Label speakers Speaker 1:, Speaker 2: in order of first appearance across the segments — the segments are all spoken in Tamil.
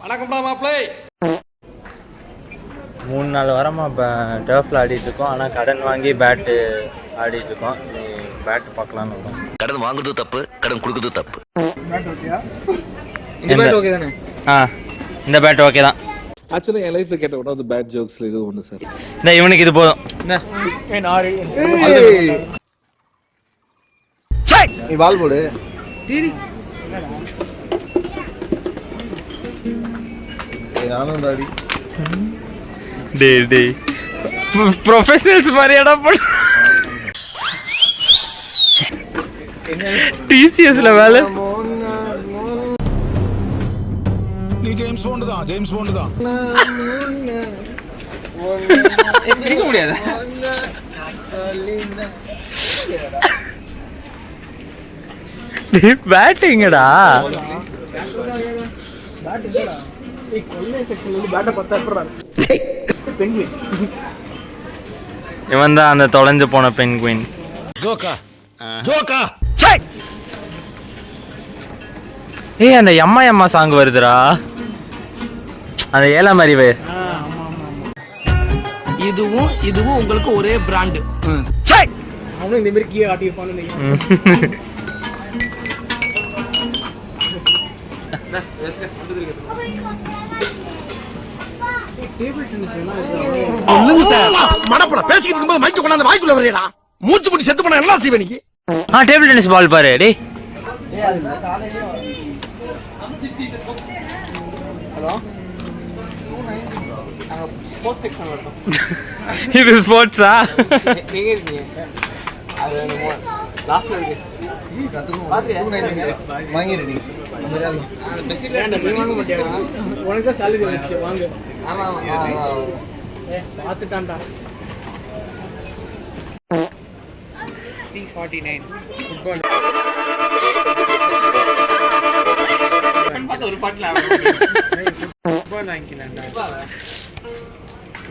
Speaker 1: வணக்கம்டா மாப்ளே.
Speaker 2: 3-4 வாரமாக இப்போ டர்ஃபில் ஆடிட்டுருக்கோம். ஆனால் கடன் வாங்கி பேட்டு ஆடிட்டுருக்கோம். பேட்டு பார்க்கலான்னு இருக்கோம்.
Speaker 3: கடன் வாங்குறது தப்பு, கடன் கொடுக்குறது தப்பு.
Speaker 1: இந்த பேட் ஓகே தானே?
Speaker 2: இந்த பேட் ஓகே தான்.
Speaker 4: ஆக்சுவலாக என் லைஃப்பில் கேட்ட ஒன் ஆஃப் த பேட் ஜோக்ஸில் இது ஒன்று சார்.
Speaker 2: இந்த இவனுக்கு இது போதும்.
Speaker 4: நீ பால் போடு. நானும் டாடி
Speaker 2: டே ப்ரொஃபஷனல்ஸ் மாதிரியாடா போடு. டிசிஎஸ்ல வேலை.
Speaker 5: நீ ஜேம்ஸ் பாண்ட் தான், ஜேம்ஸ் பாண்ட் தான்.
Speaker 1: இருக்க முடியாது.
Speaker 2: பேட்டிங்கடா. இவன் தான் அந்த தொலைஞ்சு போன பென்குயின்.
Speaker 5: ஜோக்கா ஜோக்கா.
Speaker 2: ஏய், அந்த எம்மா எம்மா சாங் வருதுடா, அந்த ஏழாம் அறிவு.
Speaker 6: இதுவும் உங்களுக்கு ஒரே பிராண்ட்.
Speaker 1: அவனும் இந்த மாதிரி கீழே காட்டியிருப்பான்னு
Speaker 5: மடப்பட பேசிக்கிட்டு இருக்கும்போது மைக்க கொண்டாந்து வாய்க்குள்ள வரையடா. மூச்சு முடி செத்து போனா என்ன செய்வே நீ?
Speaker 2: டேபிள் டென்னிஸ் பால் பாரு. டேய்
Speaker 1: ஹலோ, ஸ்போர்ட்ஸ் செக்ஷன் வரணும்.
Speaker 2: இது ஸ்போர்ட்ஸா?
Speaker 1: எங்க இருக்கீங்க? அது லாஸ்ட்ல இருக்கு. உனக்கு சாலரி வந்துச்சு, வாங்க. பார்த்துட்டான்டா. 349 ஃபுட்பால் ஒரு பாட்டில் ஃபுட்பால் வாங்கிக்கலாம்டா.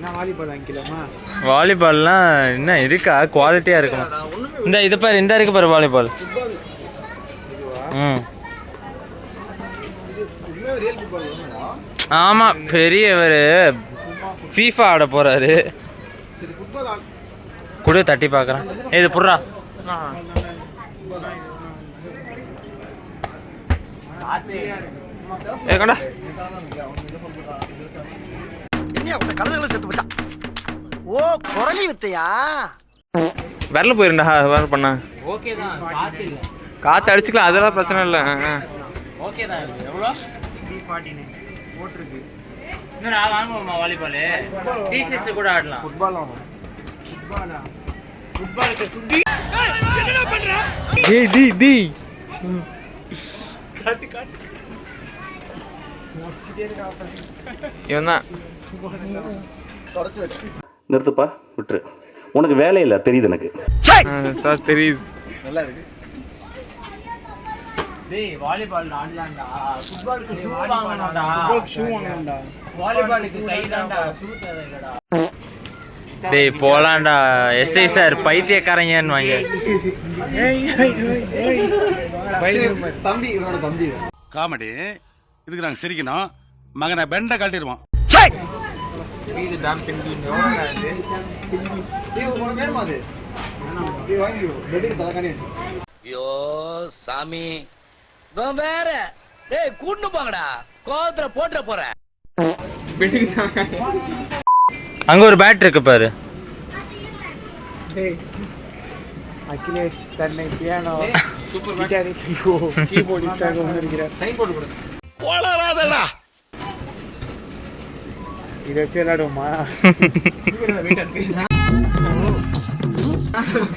Speaker 1: நான் வாலிபால் வாங்கிக்கலாமா?
Speaker 2: வாலிபால்லாம் என்ன இருக்கா, குவாலிட்டியா இருக்கும். இந்த இது பாரு, இந்த இருக்கு பாரு வாலிபால். ஆமா, பெரியவர் ஃபீஃபா ஆட போறாரு. கூட தட்டி பார்க்கறேன். இது புர்ரா. ஏகடா
Speaker 5: என்ன உங்க கழுதைகளை செத்து போச்சா? ஓ, குரலி வித்தையா?
Speaker 2: வரல போயிருந்தா வேற பண்ணா.
Speaker 1: ஓகே தான், காத்து இல்ல.
Speaker 2: காத்து அடிச்சுக்கலாம், அதெல்லாம் பிரச்சனை இல்லை.
Speaker 1: ஓகே தான். எவ்வளோ? 349 போட்டுருக்கு. இன்னும் நான் வாங்குவோமா வாலிபால்? டிசிஎஸ்ல கூட ஆடலாம். ஃபுட்பால் வாங்கணும். ஃபுட்பாலா? ஃபுட்பாலுக்கு சுத்தி என்னடா பண்ற?
Speaker 2: டி
Speaker 1: காட்டு காட்டு.
Speaker 2: இவன் தான்.
Speaker 3: நிறுத்துப்பா, விட்டுரு. உனக்கு வேலை இல்லை தெரியுது எனக்கு.
Speaker 2: தெரியுது.
Speaker 4: நல்லா இருக்கு.
Speaker 1: டேய், வாலிபால் ஆடலாம்டா. ஃபுட்பாலுக்கு ஷூ வாங்கணும்டா. ஃபுட்பாலுக்கு ஷூ வாங்கணும்டா. வாலிபாலுக்கு கை தான்டா, ஷூ தேவையில்லடா.
Speaker 2: டேய் போலாம்டா. எஸ்ஐ சார் பைத்தியக்காரங்கன்னு வாங்க.
Speaker 4: தம்பி, இவனோட தம்பி.
Speaker 5: காமெடி இதுக்கு நாங்க சிரிக்கணும். மகனை பெண்ட காட்டிடுவான்.
Speaker 1: இது தான் பென்குயின். எவ்வளோடா இது?
Speaker 4: இது உனக்கு வேணுமா? அது நீ வாங்கி பெட்டுக்கு தலைகாணி வச்சு.
Speaker 6: ஐயோ சாமி, வேற டேய் கூட்டு போங்கடா, கோவத்துல போட்டுற போறேன்.
Speaker 2: அங்க ஒரு பேட் இருக்கு பாரு.
Speaker 1: டேய், அகிலேஷ் தன்னை பியானோ சூப்பர் கிட்டாரிஸ்ட் கீபோர்டிஸ்டாக வந்திருக்கிறார். சைன் போட்டு கொடு.
Speaker 5: போலாதடா.
Speaker 1: இத வச்சு விளையாடுவோமா?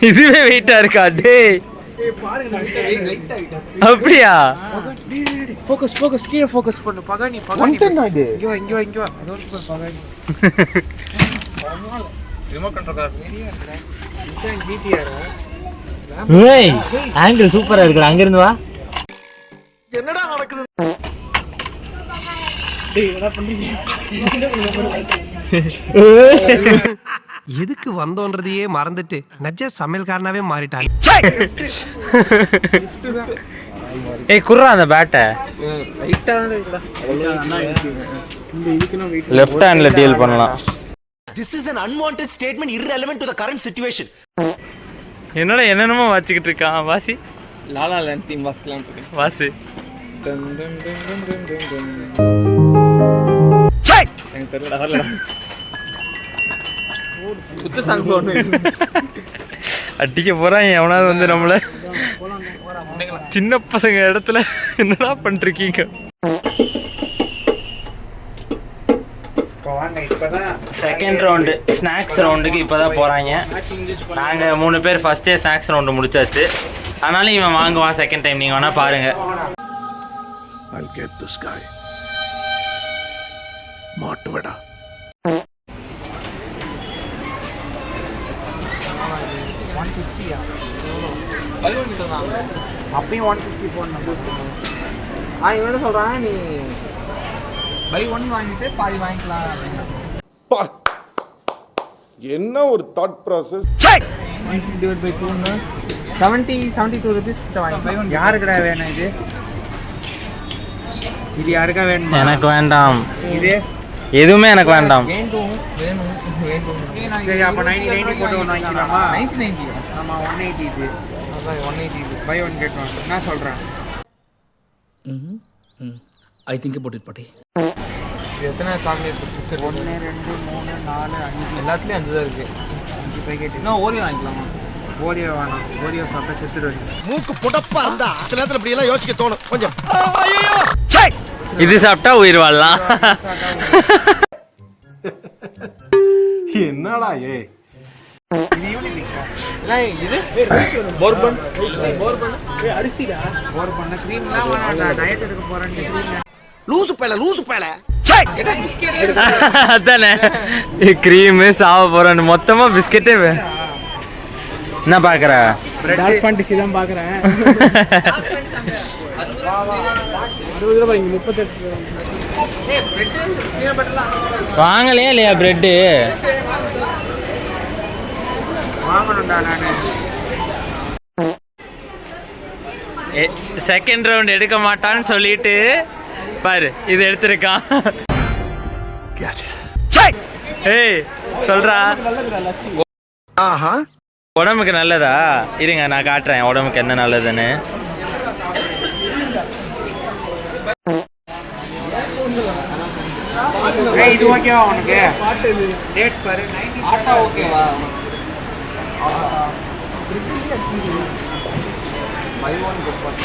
Speaker 2: இதுவே வெயிட்டா இருக்கா? டேய்
Speaker 1: பாருங்க, லைட்டா
Speaker 2: அப்படியா?
Speaker 1: ஃபோக்கஸ் ஃபோக்கஸ், கீழ ஃபோக்கஸ் பண்ணு. பகானி பகானி
Speaker 4: இது
Speaker 1: இங்க வா, இங்க வா, இங்க வா. அதோ பாரு பகானி. ரிமோட் கண்ட்ரோல் கார் சரியா இருக்குடா. Nissan GTR.
Speaker 2: ஏய், ஆங்கிள் சூப்பரா இருக்குடா. அங்க இருந்து வா.
Speaker 5: என்னடா நடக்குது?
Speaker 1: டேய், என்ன பண்றீங்க?
Speaker 7: எதுக்கு வந்தோன்றதையே மறந்துட்டு நஜ சமையல்காரனாவே மாறிட்டான்.
Speaker 2: ஏய் குர்ரா அந்த பேட்டை லெஃப்ட் ஹேண்ட்ல டீல் பண்ணலாம்.
Speaker 5: This is an unwanted statement irrelevant to the current situation.
Speaker 2: என்னடா என்னென்னமோ வாச்சிக்கிட்டு இருக்கான் வாசி.
Speaker 1: லாலா லேண்ட் தீம் வாசிக்கலாம்
Speaker 2: வாசி.
Speaker 1: எனக்கு தெரியல வரலடா. குத்து சாங் ஒன்று
Speaker 2: அடிக்க போறான் எவனாவது வந்து நம்மள. சின்ன பசங்க இடத்துல என்னடா பண்ணிருக்கீங்க? செகண்ட் ரவுண்டு ஸ்நாக்ஸ் ரவுண்டுக்கு இப்போதான் போகிறாங்க. நாங்கள் 3 பேர் ஃபஸ்ட்டே ஸ்நாக்ஸ் ரவுண்டு முடிச்சாச்சு. ஆனாலும் இவன் வாங்குவான் செகண்ட் டைம். நீங்கள் வேணால் பாருங்கள்.
Speaker 7: I'll get this guy. மாட்டுவடா.
Speaker 1: அப்பயும் 150 போடணும். இவன் என்ன சொல்கிறான், நீ பை 1 வாங்கிட்டு பாதி வாங்கிக்கலாம் அப்படின்னு.
Speaker 7: என்ன ஒரு தாட் ப்ராசஸ்.
Speaker 1: 150/2 72 rupees வாங்கி. யாருக்குடா வேணும் இது? இது யாருக்கா வேணும்?
Speaker 2: எனக்கு வேண்டாம்.
Speaker 1: இது
Speaker 2: எதுவுமே எனக்கு வேண்டாம்.
Speaker 1: சரி அப்போ 90 போட்டு ஒன்று வாங்கிக்கலாமா? 90 ஆமாம் 180 இது. அதான் 180 இது. Buy 1 get 1. நான் சொல்கிறேன்.
Speaker 6: ஐ திங்க் அபவுட் இட் பாட்டி.
Speaker 1: எத்தனை சாக்லேட்? 1 2 3 4 5 எல்லாத்துலேயும் 5 தான் இருக்குது. 5 பேக்கெட். இன்னும் ஓரியோ வாங்கிக்கலாமா? ஓரியோ வேணாம். ஓரியோ சாப்பிட்டா செத்துடுவேன்.
Speaker 5: மூக்கு புடப்பா இருந்தா சில நேரத்துல இப்படி எல்லாம் யோசிக்க தோணும் கொஞ்சம்.
Speaker 2: இது சாப்பிட்டா உயிர் வாழலாம்.
Speaker 7: என்னடா ஏ
Speaker 1: இது போர்பன் அரிசிடா. போர்பன் க்ரீம்லாம் வேணாம்டா. டயட் எடுக்க போறேன்னு
Speaker 5: லூசு பேல
Speaker 2: அதானே க்ரீமு சாவ போறேன்னு மொத்தமா பிஸ்கெட்டே. என்ன பாக்குற?
Speaker 1: டார்க் ஃபேண்டசி தான் பார்க்குறேன். 60 ரூபாய் இங்கே 38
Speaker 2: வாங்கலையா இல்லையா பிரெட்டு?
Speaker 1: வாங்கணும்டா நான்.
Speaker 2: செகண்ட் ரவுண்ட் எடுக்க மாட்டான்னு சொல்லிட்டு பாரு இது எடுத்திருக்கான். ஏய் சொல்றா. உடம்புக்கு நல்லதா? இருங்க நான் காட்டுறேன் உடம்புக்கு என்ன நல்லதுன்னு.
Speaker 1: இது ஓகேவா உனக்கு? டேட் பாரு. ஆட்டா ஓகேவா? By 1 get 1.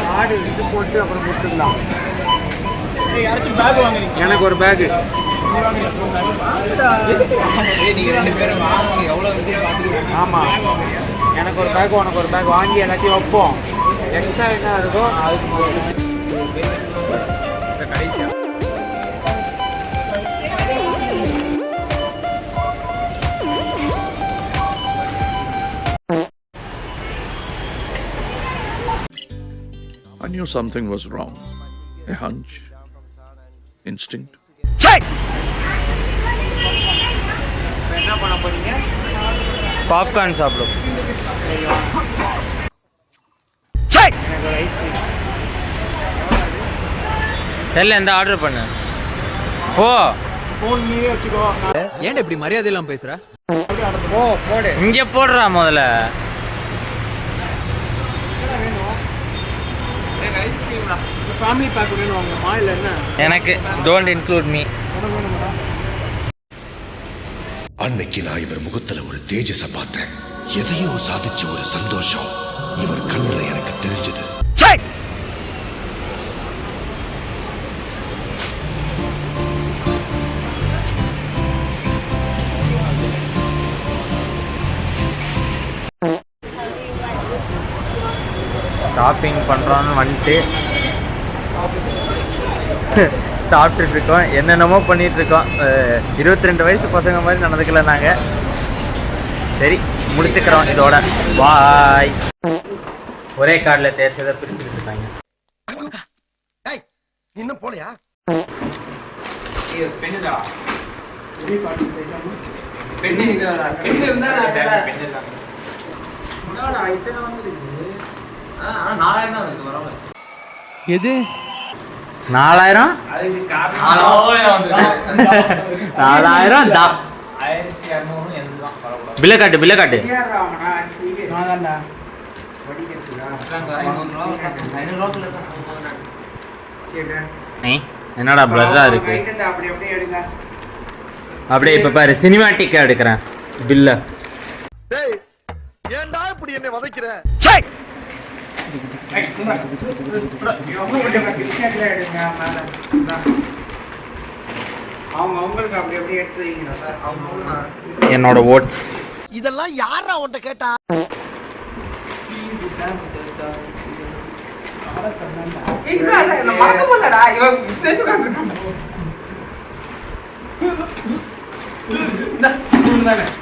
Speaker 1: கார்டு இது போட்டு அப்புறம் கொடுத்துடலாம். எனக்கு ஒரு பேகு. ஆமாம் எனக்கு ஒரு பேக் உனக்கு ஒரு பேக் வாங்கி எல்லாத்தையும் வைப்போம். எக்ஸ்ட்ரா என்ன இருக்கோ அதுக்கு கடைசியாக
Speaker 7: I knew something was wrong. A hunch. Instinct.
Speaker 1: என்ன பண்ண போறீங்க?
Speaker 2: பாப்கார்ன் சாப்பிடும். தெரியல எந்த ஆர்டர் பண்ணு போ.
Speaker 1: ஃபோன் நீயே வச்சுக்கோ.
Speaker 6: ஏன்டா இப்படி மரியாதை இல்லாம பேசுற?
Speaker 1: போ போடு.
Speaker 2: இங்கே போடுறா முதல்ல.
Speaker 1: ஃபேமிலி பேக் வேணும் வாங்கம்மா இல்லை என்ன?
Speaker 2: எனக்கு டோன்ட் இன்க்ளூட் மீ.
Speaker 8: அன்னைக்கு நான் இவர் முகத்துல ஒரு தேஜஸ பார்த்தேன். எதையோ சாதிச்ச ஒரு சந்தோஷம் இவர் கண்ணுல எனக்கு தெரிஞ்சது.
Speaker 2: ஷாப்பிங் பண்ணுறோன்னு வந்துட்டு சாப்பிட்டுட்டு இருக்கோம். என்னென்னமோ பண்ணிட்டு இருக்கோம். 22 வயசு பசங்க மாதிரி நடந்துக்கல நாங்கள். சரி முடிச்சுக்கிறோம் இதோட. பாய். ஒரே கார்டில் தேய்ச்சதை பிரிச்சுக்கிட்டு இருக்காங்க.
Speaker 5: இன்னும் போலையா?
Speaker 1: பெண்ணு இருந்தா நான் 4000 தான் இருக்கு பரவாயில்ல.
Speaker 6: எது
Speaker 2: 4000
Speaker 1: அதுக்கு காரணம்
Speaker 2: 4000 தான்
Speaker 1: 1200 எந்த தான் பரவாயில்ல.
Speaker 2: பில்ல காட்டு பில்ல காட்டு. என்னடா பிளர்ரா இருக்கு. அப்படியே இப்ப பாரு சினிமாட்டிக்கா எடுக்கிறேன் பில்ல.
Speaker 5: டேய் ஏன்டா இப்படி என்னை வதைக்கிற?
Speaker 2: என்னோட ஓட்ஸ்
Speaker 5: இதெல்லாம் யாரா உன்கிட்ட கேட்டா?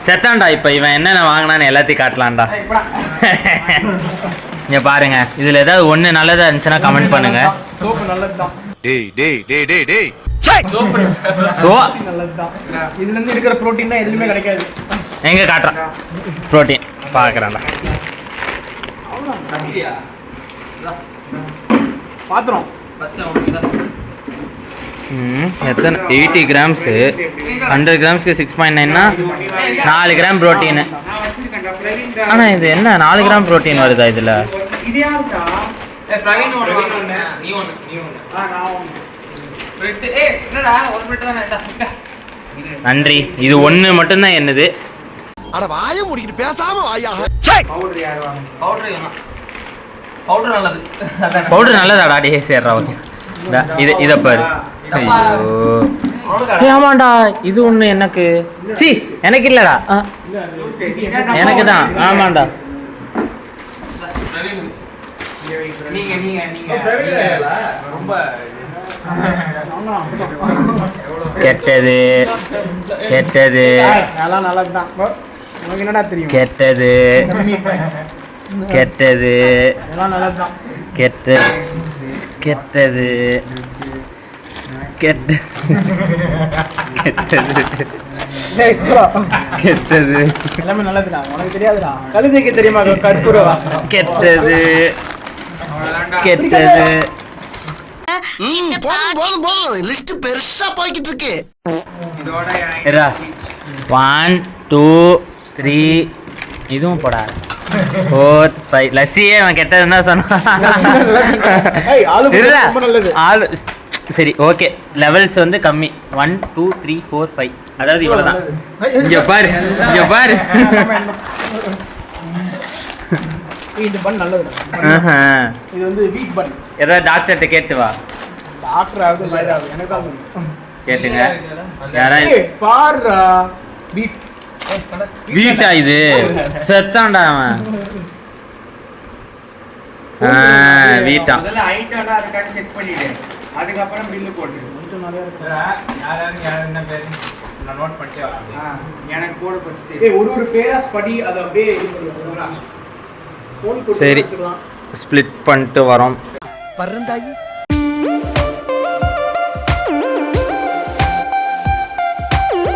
Speaker 2: செத்தான்டா. இப்ப இவன் என்னென்ன வாங்கினான்னு எல்லாத்தையும் காட்டலாம்டா. இங்க பாருங்க, இதுல ஏதாவது ஒண்ணு நல்லதா இருந்துச்சுன்னா கமெண்ட் பண்ணுங்க.
Speaker 6: டேய் டேய் டேய் டேய் டேய்
Speaker 2: சோ
Speaker 4: இதுல இருந்து இருக்கிற புரோட்டீன் தான் எதுவுமே கிடைக்காது.
Speaker 2: எங்க காட்டுறான் புரோட்டீன் பாக்குறான்டா.
Speaker 4: பாத்திரம்
Speaker 2: எத்தனை 80 கிராம்ஸ் 100 கிராம்ஸ்க்கு 6.9னா 4 கிராம் புரோட்டீன். ஆனா இது என்ன 4 கிராம் புரோட்டீன் வருதா இதுல?
Speaker 1: பிரவீன் ஒண்ணு நீ ஒண்ணு பிரெட். என்னடா ஒரு பிரெட் தானே இதா.
Speaker 2: நன்றி. இது ஒண்ணு மட்டும்தான் என்னது.
Speaker 5: அட வாயை மூடிக்கிட்டு பேசாம வாயா.
Speaker 1: பவுடர் வேணும். பவுடர் நல்லது.
Speaker 2: பவுடர் நல்லதாடா. டே சேர்றா. ஓகே இத பாரு. ஐயோ ஆமாண்டா. இது ஒண்ணு எனக்கு சி எனக்கு இல்லடா. எனக்கு தான். ஆமாண்டா.
Speaker 1: நீங்க ரொம்ப
Speaker 2: கெட்டது கெட்டது
Speaker 4: நல்லா நல்லதுதான். உனக்கு என்னடா தெரியும்?
Speaker 2: கெட்டது கெட்டது
Speaker 4: எல்லாம் நல்லதுதான்.
Speaker 2: கெட்டது கெட்டது கெட்ட கெட்டது கெட்டது
Speaker 4: எல்லாமே நல்லதுடா. உனக்கு தெரியாதுடா. கழுதைக்கு தெரியுமா கற்பூர வாசனம்?
Speaker 2: கெட்டது கெட்டது.
Speaker 5: போதும் போதும் போதும். லிஸ்ட் பெருசா போய்கிட்டு இருக்கு.
Speaker 2: 1 2 3 இதுவும் போடா 4 5 லஸ்ஸியே அவன் கெட்டதுன்னா சொன்னான். ஆளு சரி ஓகே. லெவல்ஸ் வந்து கம்மி 1 2 3 4 5 அதாவது இவ்வளவுதான். இங்க பாரு இங்க பாரு.
Speaker 4: இது பன் நல்லதுடா. இது வந்து வீட் பன்.
Speaker 2: ஏதாவது டாக்டர்கிட்ட கேட்டு வா.
Speaker 4: டாக்டர் ஆகுது மைராது எனக்கு தான் தெரியும்.
Speaker 2: கேட்டுங்க யாராவது
Speaker 4: பாருடா வீட்
Speaker 2: வீட்டா இது செத்தான்டா அவன். வீட்டா
Speaker 1: முதல்ல ஐட்டம்டா இருக்கான்னு செக் பண்ணிடு. அதுக்கு அப்புறம் பில் போடு. கொஞ்சம் நிறைய இருக்கு. யார் என்ன பேர் நான் நோட் பண்ணிட்டே வரேன். எனக்கு போடு ஃபர்ஸ்ட்.
Speaker 4: ஒரு பேரா ஸ்படி அத அப்படியே இது பண்ணுங்க. ஃபோன்
Speaker 2: சரி ஸ்ப்ளிட் பண்ணிட்டு வரோம்.
Speaker 5: பரந்தாயி